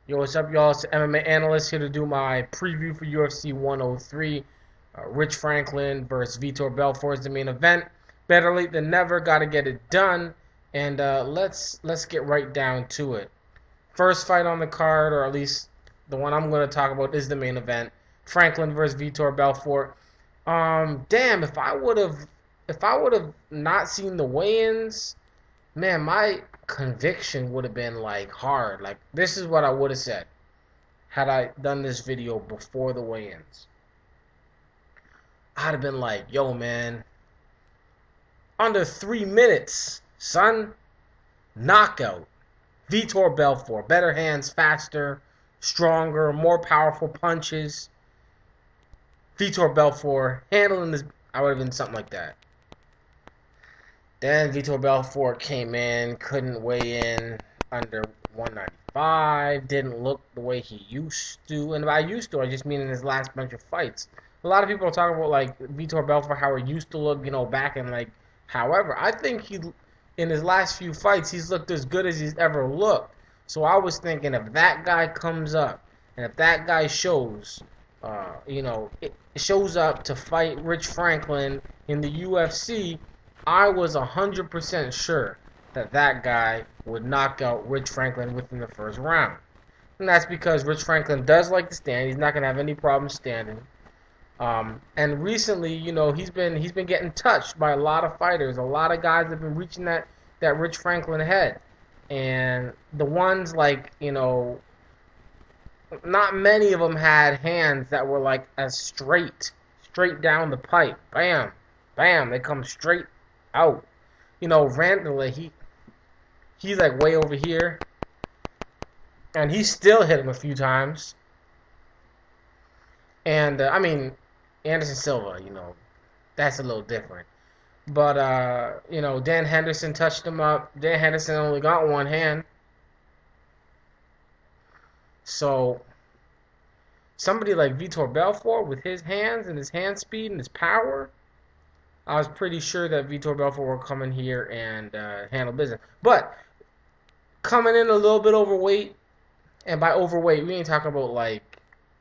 Yo, what's up, y'all? It's the MMA Analyst here to do my preview for UFC 103. Rich Franklin versus Vitor Belfort is the main event. Better late than never. Got to get it done. And let's get right down to it. First fight on the card, or at least the one I'm going to talk about, is the main event. Franklin versus Vitor Belfort. Damn, if I would have not seen the weigh-ins, man, my conviction would have been like hard. Like, this is what I would have said had I done this video before the weigh-ins. I'd have been like, yo, man, under 3 minutes, son, knockout. Vitor Belfort, better hands, faster, stronger, more powerful punches. Vitor Belfort handling this, I would have been something like that. Then Vitor Belfort came in, couldn't weigh in under 195, didn't look the way he used to. And by used to, I just mean in his last bunch of fights. A lot of people are talking about, like, Vitor Belfort, how he used to look, back in, like, however. I think in his last few fights, he's looked as good as he's ever looked. So I was thinking, if that guy comes up, and if that guy shows, it shows up to fight Rich Franklin in the UFC, I was 100% sure that that guy would knock out Rich Franklin within the first round. And that's because Rich Franklin does like to stand. He's not going to have any problem standing. And recently, he's been getting touched by a lot of fighters. A lot of guys have been reaching that Rich Franklin head. And the ones like, not many of them had hands that were like as straight down the pipe. Bam, bam, they come straight out. Randomly, he's like way over here, and he still hit him a few times. And I mean, Anderson Silva, that's a little different. But Dan Henderson touched him up. Dan Henderson only got one hand, so somebody like Vitor Belfort with his hands and his hand speed and his power, I was pretty sure that Vitor Belfort will come in here and handle business. But coming in a little bit overweight, and by overweight, we ain't talking about like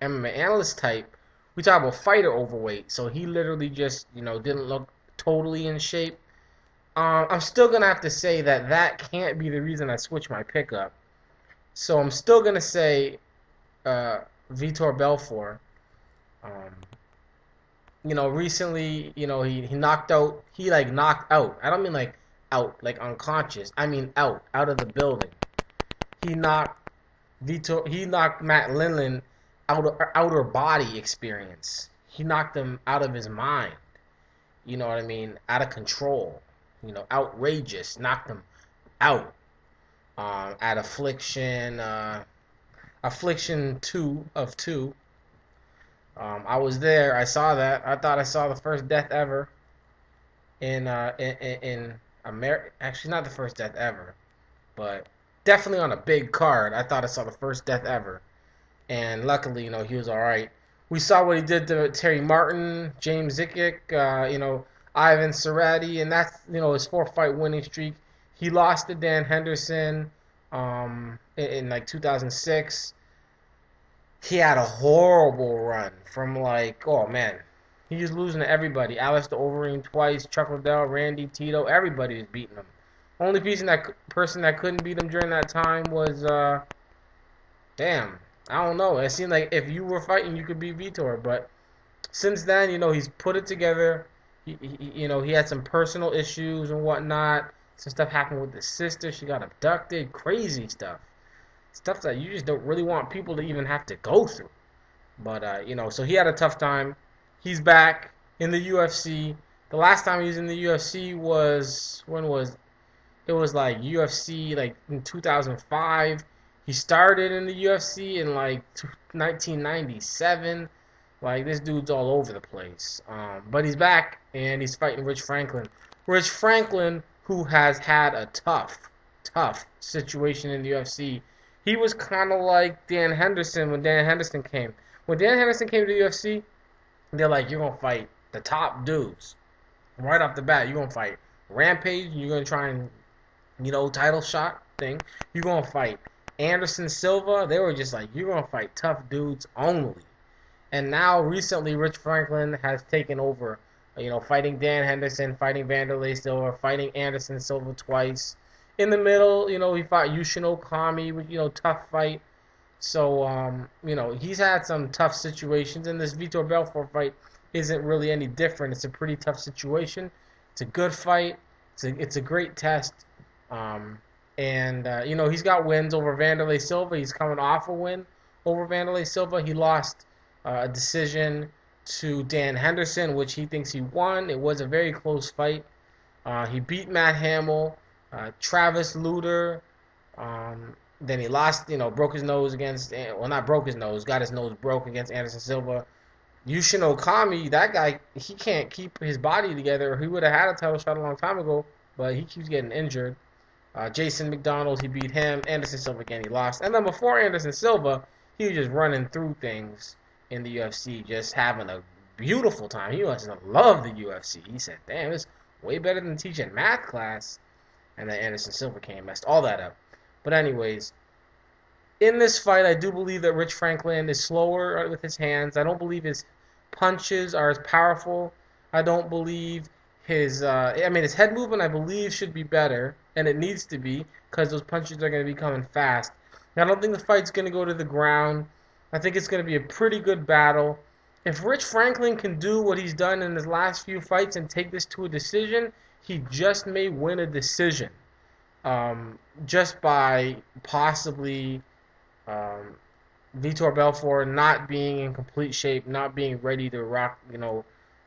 MMA analyst type. We talk about fighter overweight. So he literally just, didn't look totally in shape. I'm still going to have to say that can't be the reason I switched my pickup. So I'm still going to say Vitor Belfort. Recently, he knocked out. He like knocked out. I don't mean like out, like unconscious. I mean out of the building. He knocked Matt Lindland outer body experience. He knocked him out of his mind. You know what I mean? Out of control. Outrageous. Knocked him out. At Affliction 2 of 2. I was there. I saw that. I thought I saw the first death ever in America. Actually, not the first death ever, but definitely on a big card. I thought I saw the first death ever, and luckily, he was all right. We saw what he did to Terry Martin, James Zikic, Ivan Serrati, and that's his 4-fight winning streak. He lost to Dan Henderson in like 2006. He had a horrible run from oh man, he was losing to everybody. Alistair Overeem twice, Chuck Liddell, Randy Tito, everybody was beating him. Only person that couldn't beat him during that time was damn, I don't know. It seemed like if you were fighting, you could beat Vitor. But since then, he's put it together. He had some personal issues and whatnot. Some stuff happened with his sister. She got abducted. Crazy stuff. Stuff that you just don't really want people to even have to go through. But, so he had a tough time. He's back in the UFC. The last time he was in the UFC was, it was like UFC, like in 2005. He started in the UFC in like 1997. Like, this dude's all over the place. But he's back, and he's fighting Rich Franklin. Rich Franklin, who has had a tough situation in the UFC. He was kind of like Dan Henderson when Dan Henderson came. When Dan Henderson came to the UFC, they're like, you're going to fight the top dudes. Right off the bat, you're going to fight Rampage. You're going to try and, title shot thing. You're going to fight Anderson Silva, they were just like, you're gonna fight tough dudes only. And now recently, Rich Franklin has taken over. Fighting Dan Henderson, fighting Vanderlei Silva, fighting Anderson Silva twice. In the middle, he fought Yushin Okami, with tough fight. So, he's had some tough situations, and this Vitor Belfort fight isn't really any different. It's a pretty tough situation. It's a good fight. It's a great test. He's got wins over Vanderlei Silva. He's coming off a win over Vanderlei Silva. He lost a decision to Dan Henderson, which he thinks he won. It was a very close fight. He beat Matt Hamill, Travis Lutter. Then he lost, broke his nose against, well, not broke his nose, got his nose broke against Anderson Silva. Yushin Okami, that guy, he can't keep his body together. He would have had a title shot a long time ago, but he keeps getting injured. Jason McDonald, he beat him. Anderson Silva, again, he lost. And then before Anderson Silva, he was just running through things in the UFC, just having a beautiful time. He must have loved the UFC. He said, damn, it's way better than teaching math class. And then Anderson Silva came and messed all that up. But anyways, in this fight, I do believe that Rich Franklin is slower with his hands. I don't believe his punches are as powerful. I don't believe his head movement, I believe, should be better, and it needs to be, because those punches are going to be coming fast. I don't think the fight's going to go to the ground. I think it's going to be a pretty good battle. If Rich Franklin can do what he's done in his last few fights and take this to a decision, he just may win a decision. Just by possibly Vitor Belfort not being in complete shape, not being ready to rock,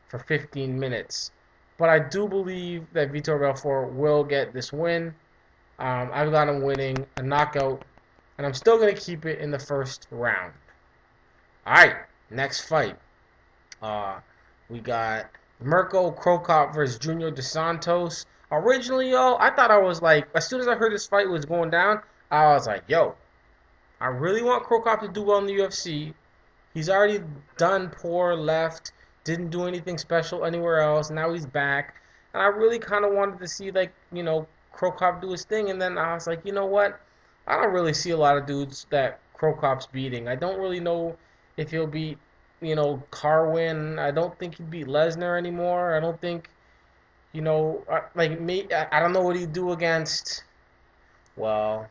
for 15 minutes. But I do believe that Vitor Belfort will get this win. I've got him winning a knockout, and I'm still going to keep it in the first round. All right, next fight. We got Mirko Cro Cop versus Junior Dos Santos. Originally, I thought I was like, as soon as I heard this fight was going down, I was like, I really want Cro Cop to do well in the UFC. He's already done poor, left, didn't do anything special anywhere else. Now he's back. And I really kind of wanted to see, Cro Cop do his thing. And then I was like, you know what? I don't really see a lot of dudes that Cro Cop's beating. I don't really know if he'll beat, Carwin. I don't think he'd beat Lesnar anymore. I don't think, I don't know what he'd do against, well,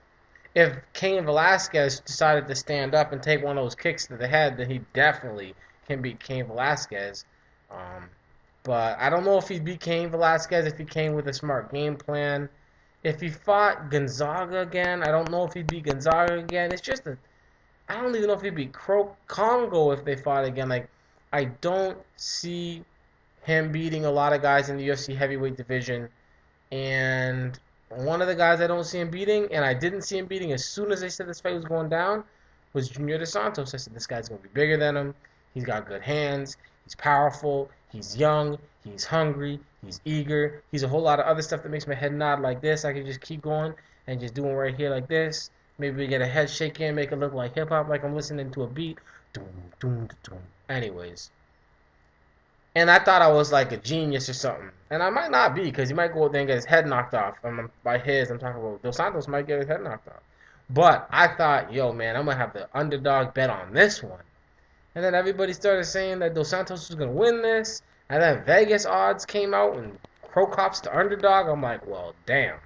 if Cain Velasquez decided to stand up and take one of those kicks to the head, then he definitely can beat Cain Velasquez. But I don't know if he'd beat Cain Velasquez if he came with a smart game plan. If he fought Gonzaga again, I don't know if he'd beat Gonzaga again. It's just I don't even know if he'd beat Congo if they fought again. I don't see him beating a lot of guys in the UFC heavyweight division. And one of the guys I don't see him beating, and I didn't see him beating as soon as they said this fight was going down, was Junior Dos Santos. I said, this guy's going to be bigger than him. He's got good hands. He's powerful. He's young. He's hungry. He's eager. He's a whole lot of other stuff that makes my head nod like this. I can just keep going and just doing right here like this. Maybe we get a head shake in, make it look like hip-hop, like I'm listening to a beat. Doom, doom, doom. Anyways. And I thought I was like a genius or something. And I might not be, because he might go out there and get his head knocked off. By his, I'm talking about Dos Santos might get his head knocked off. But I thought, yo, man, I'm going to have the underdog bet on this one. And then everybody started saying that Dos Santos was going to win this. And then Vegas odds came out and Cro Cop's the underdog. I'm like, well, damn.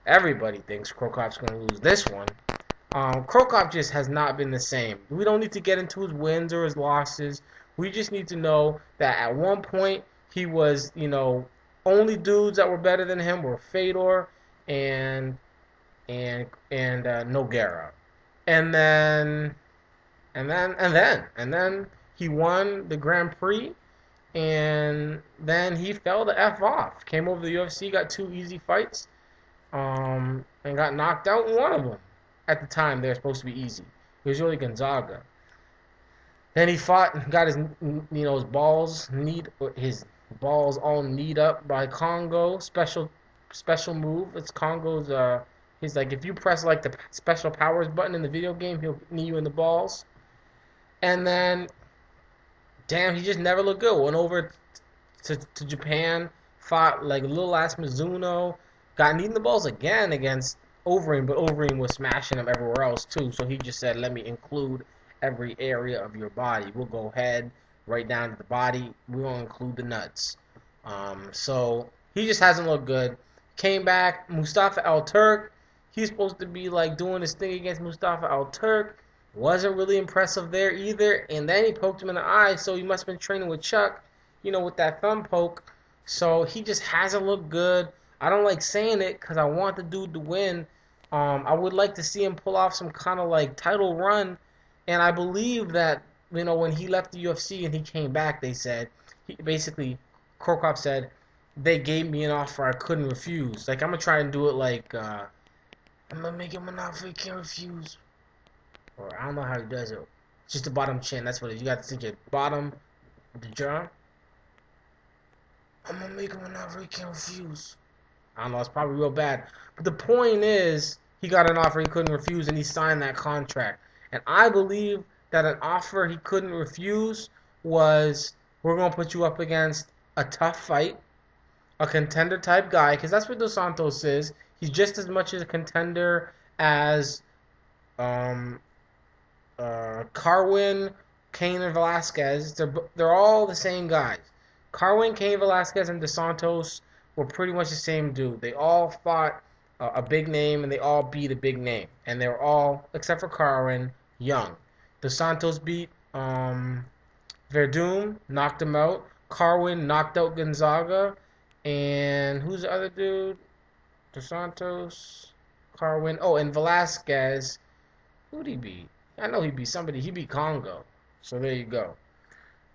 Everybody thinks Cro Cop's going to lose this one. Cro Cop just has not been the same. We don't need to get into his wins or his losses. We just need to know that at one point he was, only dudes that were better than him were Fedor and Nogueira. And then he won the Grand Prix, and then he fell the F off. Came over to the UFC, got 2 easy fights, and got knocked out in one of them. At the time, they were supposed to be easy. It was really Gonzaga. Then he fought, got his balls all kneed up by Congo. Special move. It's Congo's. He's like, if you press like the special powers button in the video game, he'll knee you in the balls. And then, damn, he just never looked good. Went over to Japan, fought like little ass Mizuno, got kneed in the balls again against Overeem, but Overeem was smashing him everywhere else too. So he just said, let me include every area of your body. We'll go head right down to the body. We won't include the nuts. So he just hasn't looked good. Came back, Mustafa Al Turk. He's supposed to be like doing his thing against Mustafa Al Turk. Wasn't really impressive there either. And then he poked him in the eye, so he must have been training with Chuck, with that thumb poke. So he just hasn't looked good. I don't like saying it because I want the dude to win. I would like to see him pull off some kind of like title run. And I believe that, when he left the UFC and he came back, they said, Korkov said, they gave me an offer I couldn't refuse. Like, I'm going to try and do it like, I'm going to make him an offer he can't refuse. Or I don't know how he does it. It's just the bottom chin. That's what it is. You got to stick your bottom of the jaw. I'm going to make him an offer he can't refuse. I don't know. It's probably real bad. But the point is, he got an offer he couldn't refuse, and he signed that contract. And I believe that an offer he couldn't refuse was, we're going to put you up against a tough fight, a contender-type guy, because that's what Dos Santos is. He's just as much as a contender as Carwin, Cain, and Velasquez. They're all the same guys. Carwin, Cain, Velasquez, and Dos Santos were pretty much the same dude. They all fought a big name, and they all beat a big name. And they were all, except for Carwin, young. Dos Santos beat Verdum, knocked him out. Carwin knocked out Gonzaga. And who's the other dude? Dos Santos, Carwin. Oh, and Velasquez. Who'd he beat? I know he beat somebody. He beat Congo. So there you go.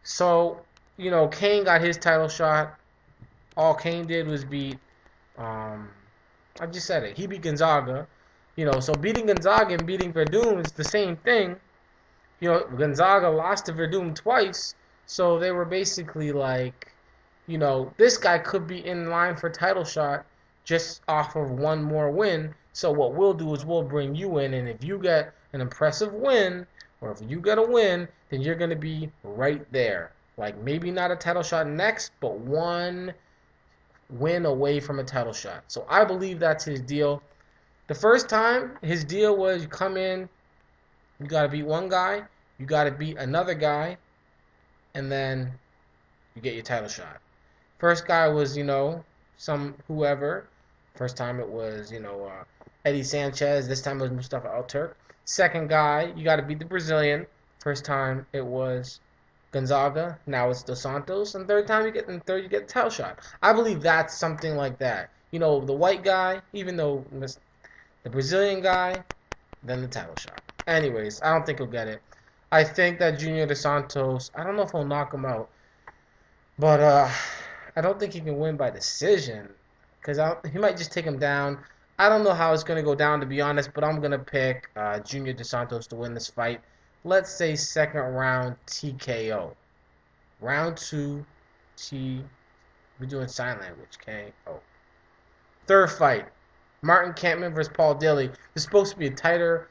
So, Cain got his title shot. All Cain did was beat, I just said it. He beat Gonzaga. So beating Gonzaga and beating Verdum is the same thing. Gonzaga lost to Verdum twice. So they were basically like, this guy could be in line for a title shot just off of one more win. So what we'll do is we'll bring you in, and if you get an impressive win, or if you get a win, then you're going to be right there. Like, maybe not a title shot next, but one win away from a title shot. So I believe that's his deal. The first time, his deal was you come in, you got to beat one guy, you got to beat another guy, and then you get your title shot. First guy was, some whoever. First time it was, Eddie Sanchez. This time it was Mustafa Al Turk. Second guy, you got to beat the Brazilian. First time it was Gonzaga. Now it's Dos Santos. And third you get the title shot. I believe that's something like that. The white guy, even though the Brazilian guy, then the title shot. Anyways, I don't think he'll get it. I think that Junior Dos Santos, I don't know if he'll knock him out, but I don't think he can win by decision, because he might just take him down. I don't know how it's going to go down, to be honest, but I'm going to pick Junior Dos Santos to win this fight. Let's say second round TKO. Round 2 we're doing sign language, KO. Third fight, Martin Kampmann versus Paul Daley. This is supposed to be a title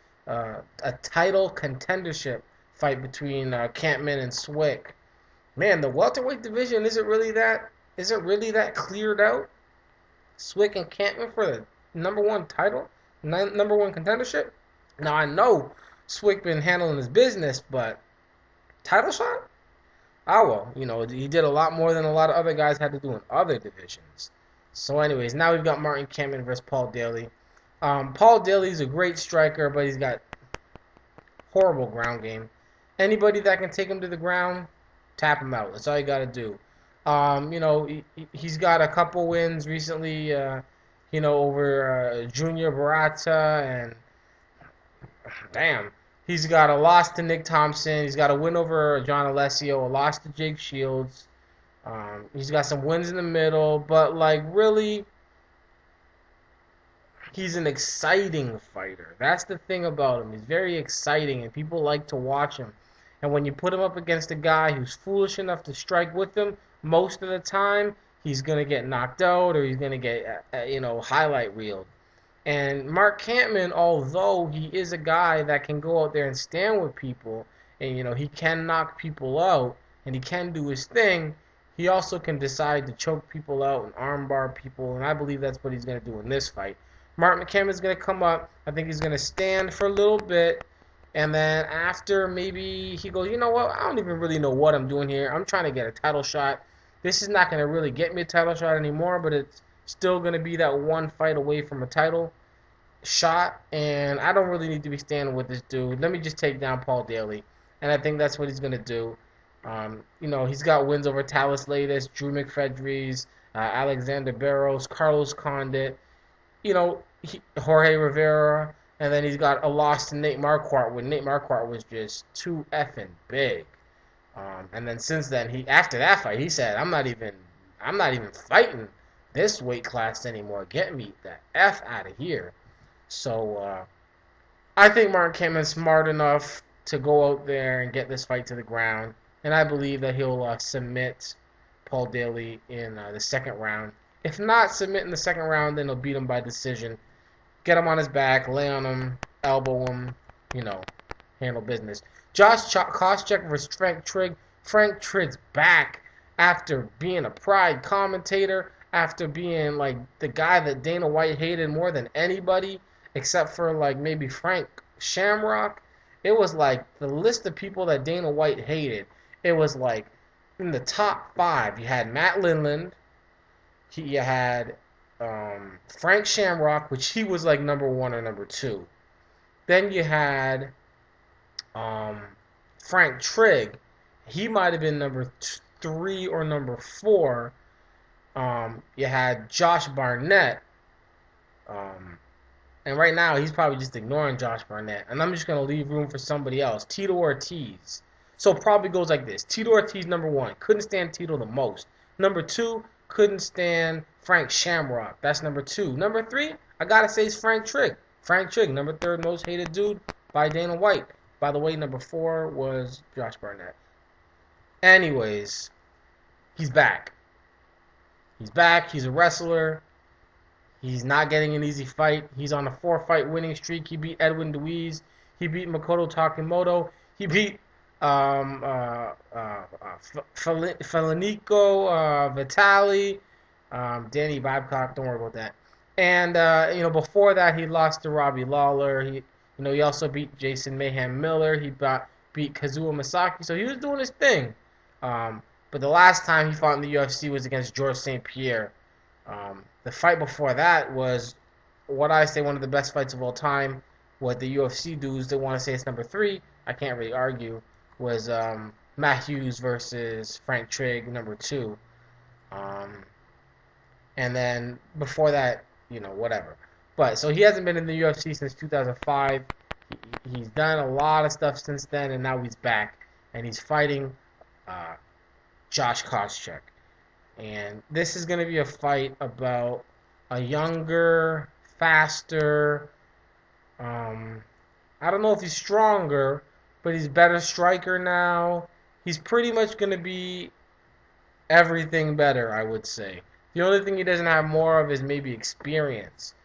contendership fight between Kampmann and Swick. Man, the welterweight division isn't really that cleared out. Swick and Kampmann for the number one title, number one contendership. Now I know Swick been handling his business, but title shot? Oh well, he did a lot more than a lot of other guys had to do in other divisions. So anyways, now we've got Martin Kampmann versus Paul Daley. Paul Daley's a great striker, but he's got horrible ground game. Anybody that can take him to the ground, tap him out. That's all you got to do. He's got a couple wins recently, over Junior Barata, and damn, he's got a loss to Nick Thompson. He's got a win over John Alessio, a loss to Jake Shields. He's got some wins in the middle, but really, he's an exciting fighter. That's the thing about him. He's very exciting, and people like to watch him. And when you put him up against a guy who's foolish enough to strike with him, most of the time, he's going to get knocked out, or he's going to get, highlight reeled. And Mark Kampmann, although he is a guy that can go out there and stand with people, and, he can knock people out, and he can do his thing, he also can decide to choke people out and armbar people, and I believe that's what he's going to do in this fight. Martin McCammon is going to come up. I think he's going to stand for a little bit. And then after, maybe he goes, you know what? I don't even really know what I'm doing here. I'm trying to get a title shot. This is not going to really get me a title shot anymore, but it's still going to be that one fight away from a title shot. And I don't really need to be standing with this dude. Let me just take down Paul Daly. And I think that's what he's going to do. He's got wins over Talis Latis, Drew McFedries, Alexander Barros, Carlos Condit, Jorge Rivera, and then he's got a loss to Nate Marquardt when Nate Marquardt was just too effing big. And then since then, after that fight, he said, I'm not even fighting this weight class anymore. Get me the F out of here. So I think Martin Kamen's smart enough to go out there and get this fight to the ground. And I believe that he'll submit Paul Daly in the second round. If not submit in the second round, then he'll beat him by decision. Get him on his back, lay on him, elbow him, handle business. Josh Koscheck versus Frank Trigg. Frank Trigg's back after being a Pride commentator, after being like the guy that Dana White hated more than anybody, except for like maybe Frank Shamrock. It was like the list of people that Dana White hated. It was like in the top 5. You had Matt Lindland. You had Frank Shamrock, which he was like number 1 or number 2. Then you had Frank Trigg. He might have been number 3 or number 4. You had Josh Barnett. And right now, he's probably just ignoring Josh Barnett. And I'm just going to leave room for somebody else. Tito Ortiz. So it probably goes like this. Tito Ortiz, number 1. Couldn't stand Tito the most. Number 2, couldn't stand Frank Shamrock. That's number 2. Number 3, I got to say is Frank Trigg. Frank Trigg, number 3rd most hated dude by Dana White. By the way, number 4 was Josh Barnett. Anyways, he's back. He's back. He's a wrestler. He's not getting an easy fight. He's on a 4-fight winning streak. He beat Edwin Deweese. He beat Makoto Takimoto. He beat Falanico, Vitali, Danny Babcock. Don't worry about that. And before that, he lost to Robbie Lawler. He also beat Jason Mayhem Miller. He beat Kazuo Masaki. So he was doing his thing. But the last time he fought in the UFC was against George St. Pierre. The fight before that was what I say one of the best fights of all time. What the UFC dudes, they want to say it's number 3. I can't really argue. Was Matt Hughes versus Frank Trigg, number 2. And then before that, whatever. But so he hasn't been in the UFC since 2005. He's done a lot of stuff since then, and now he's back. And he's fighting Josh Koscheck. And this is going to be a fight about a younger, faster, I don't know if he's stronger, but he's a better striker now. He's pretty much going to be everything better, I would say. The only thing he doesn't have more of is maybe experience.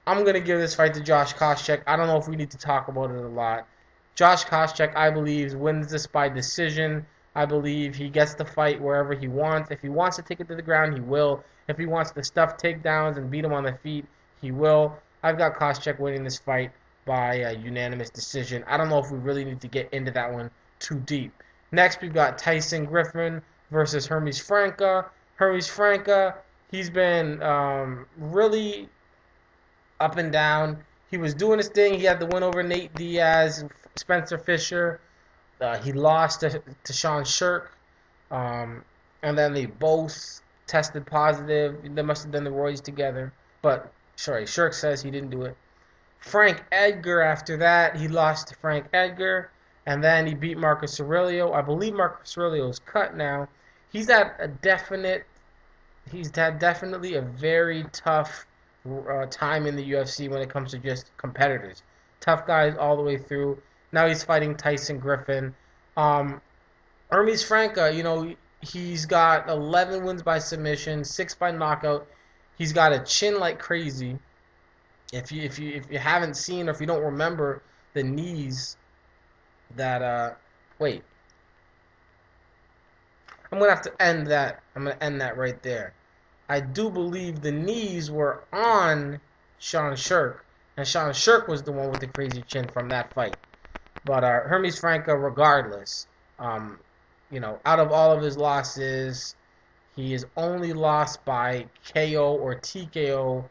I'm going to give this fight to Josh Koscheck. I don't know if we need to talk about it a lot. Josh Koscheck, I believe, wins this by decision. I believe he gets the fight wherever he wants. If he wants to take it to the ground, he will. If he wants to stuff takedowns and beat him on the feet, he will. I've got Koscheck winning this fight by a unanimous decision. I don't know if we really need to get into that one too deep. Next, we've got Tyson Griffin versus Hermes Franca. Hermes Franca, he's been really up and down. He was doing his thing. He had the win over Nate Diaz, Spencer Fisher. He lost to Sean Shirk, and then they both tested positive. They must have done the roids together. But, sorry, Shirk says he didn't do it. Frank Edgar, after that, he lost to Frank Edgar, and then he beat Marcus Aurelio. I believe Marcus Aurelio is cut now. He's had definitely a very tough time in the UFC when it comes to just competitors. Tough guys all the way through. Now he's fighting Tyson Griffin. Hermes Franca, he's got 11 wins by submission, 6 by knockout. He's got a chin like crazy. If you haven't seen or if you don't remember the knees that wait. I'm gonna have to end that. I'm gonna end that right there. I do believe the knees were on Sean Shirk, and Sean Shirk was the one with the crazy chin from that fight. But Hermes Franca, regardless, um, out of all of his losses, he is only lost by KO or TKO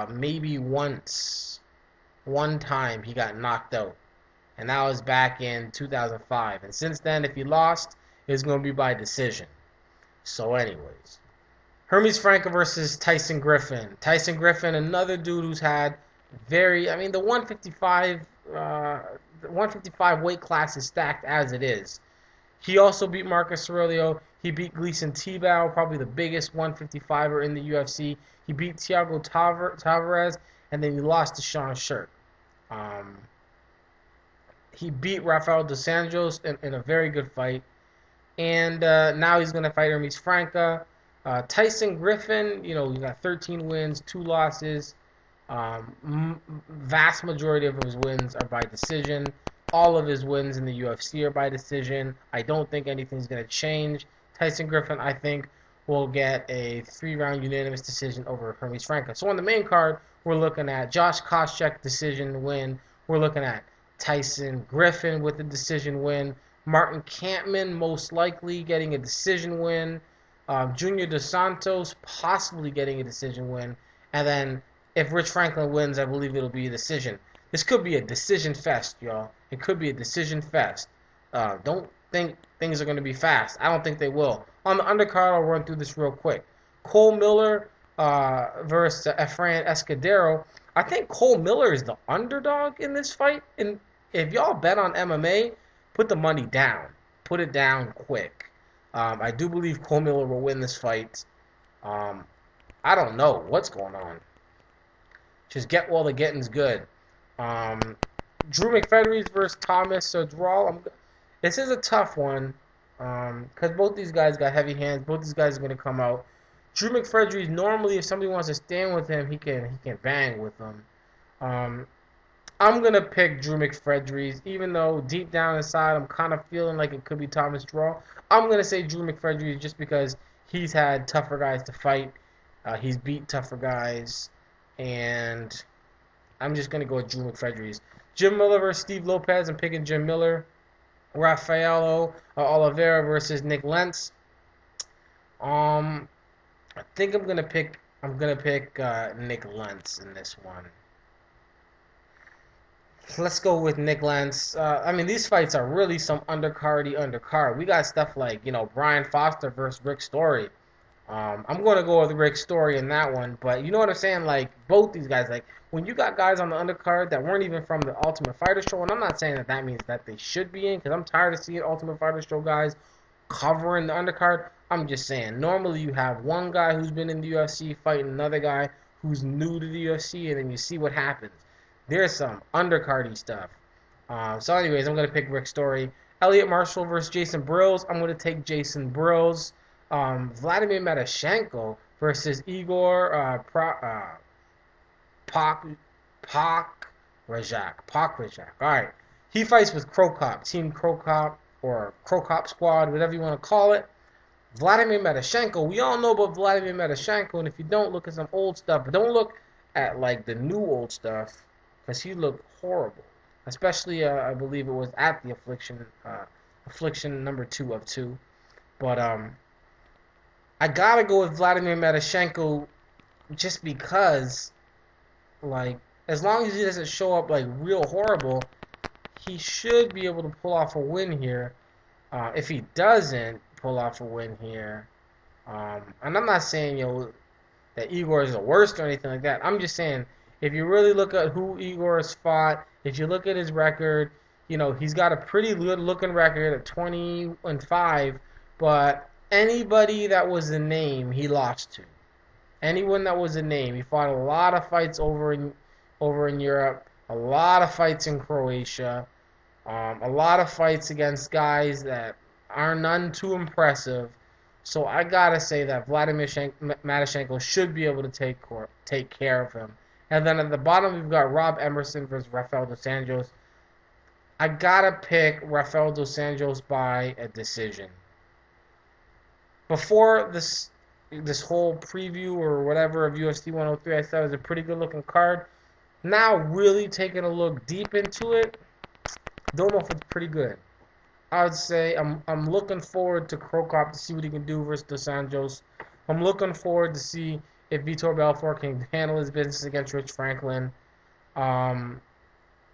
maybe once. One time he got knocked out, and that was back in 2005. And since then, if he lost, it's going to be by decision. So, anyways, Hermes Franca versus Tyson Griffin. Tyson Griffin, another dude who's had the 155 weight class is stacked as it is. He also beat Marcus Aurelio. He beat Gleison Tibau, probably the biggest 155er in the UFC. He beat Thiago Tavares, and then he lost to Sean Shirk. He beat Rafael dos Anjos in a very good fight. And now he's going to fight Hermes Franca. Tyson Griffin, he got 13 wins, 2 losses. Vast majority of his wins are by decision. All of his wins in the UFC are by decision. I don't think anything's going to change. Tyson Griffin, I think, will get a 3-round unanimous decision over Hermes Franca. So on the main card, we're looking at Josh Koscheck decision win. We're looking at Tyson Griffin with a decision win. Martin Kampmann most likely getting a decision win. Junior Dos Santos possibly getting a decision win. And then if Rich Franklin wins, I believe it'll be a decision. This could be a decision fest, y'all. It could be a decision fest. Don't think things are going to be fast. I don't think they will. On the undercard, I'll run through this real quick. Cole Miller versus Efrain Escudero. I think Cole Miller is the underdog in this fight. And if y'all bet on MMA, put the money down. Put it down quick. I do believe Cole Miller will win this fight. I don't know what's going on. Just get while the getting's good. Drew McFedries versus Thomas Sodral. This is a tough one because both these guys got heavy hands. Both these guys are going to come out. Drew McFedries, normally if somebody wants to stand with him, he can bang with them. I'm going to pick Drew McFedries, even though deep down inside I'm kind of feeling like it could be Thomas Draw. I'm going to say Drew McFedries just because he's had tougher guys to fight. He's beat tougher guys. And I'm just going to go with Drew McFedries. Jim Miller versus Steve Lopez. I'm picking Jim Miller. Rafael Oliveira versus Nick Lentz. I think I'm gonna pick Nick Lentz in this one. Let's go with Nick Lentz. These fights are really some undercard. We got stuff like Brian Foster versus Rick Story. I'm going to go with Rick Story in that one, but you know what I'm saying? Like, both these guys, like, when you got guys on the undercard that weren't even from the Ultimate Fighter show, and I'm not saying that means that they should be in, because I'm tired of seeing Ultimate Fighter show guys covering the undercard. I'm just saying, normally you have one guy who's been in the UFC fighting another guy who's new to the UFC, and then you see what happens. There's some undercardy stuff. So anyways, I'm going to pick Rick Story. Elliot Marshall versus Jason Brills. I'm going to take Jason Brills. Vladimir Medashenko versus Igor Rajak. All right. He fights with Krokop, Team Krokop, or Krokop Squad, whatever you want to call it. Vladimir Medashenko. We all know about Vladimir Medashenko, and if you don't, look at some old stuff. But don't look at, like, the new old stuff, because he looked horrible. Especially, I believe it was at the Affliction number 2 of 2. But, I gotta go with Vladimir Medashenko just because, like, as long as he doesn't show up, like, real horrible, he should be able to pull off a win here. If he doesn't pull off a win here, and I'm not saying, that Igor is the worst or anything like that. I'm just saying, if you really look at who Igor has fought, if you look at his record, he's got a pretty good-looking record at 20-5, but anybody that was a name, he lost to. Anyone that was a name. He fought a lot of fights over in Europe, a lot of fights in Croatia, a lot of fights against guys that are none too impressive. So I gotta say that Vladimir Medashenko should be able to take care of him. And then at the bottom, we've got Rob Emerson versus Rafael dos Anjos. I gotta pick Rafael dos Anjos by a decision. Before this whole preview or whatever of UFC 103, I thought it was a pretty good looking card. Now, really taking a look deep into it, don't know if it's pretty good. I would say I'm looking forward to Krokop to see what he can do versus Dos Anjos. I'm looking forward to see if Vitor Belfort can handle his business against Rich Franklin. Um,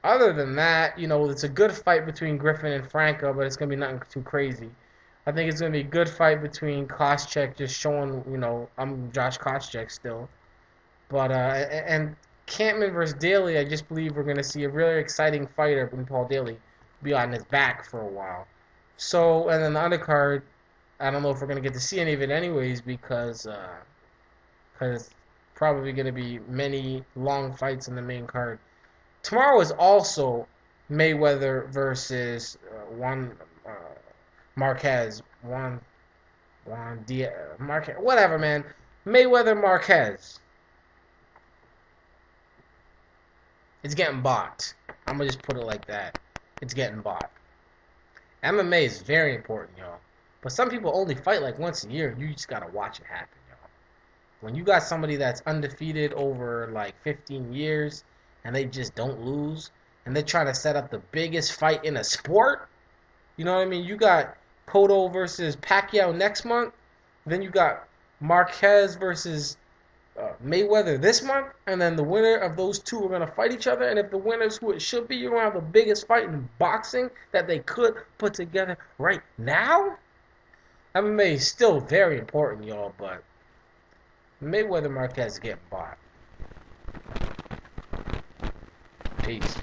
Other than that, it's a good fight between Griffin and Franco, but it's gonna be nothing too crazy. I think it's gonna be a good fight between Koscheck, just showing, I'm Josh Koscheck still. But and Campman versus Daly, I just believe we're gonna see a really exciting fighter when Paul Daly be on his back for a while. So, and then the undercard, I don't know if we're gonna get to see any of it anyways because it's probably gonna be many long fights in the main card. Tomorrow is also Mayweather versus Juan Marquez, Juan Diaz, Marquez, whatever, man. Mayweather Marquez. It's getting bought. I'm gonna just put it like that. It's getting bought. MMA is very important, y'all. But some people only fight like once a year. You just gotta watch it happen, y'all. When you got somebody that's undefeated over like 15 years and they just don't lose, and they're trying to set up the biggest fight in a sport, you know what I mean? You got Cotto versus Pacquiao next month. Then you got Marquez versus Mayweather this month, and then the winner of those two are going to fight each other. And if the winner's who it should be, you're going to have the biggest fight in boxing that they could put together right now. MMA is still very important, y'all, but Mayweather Marquez is getting bought. Peace.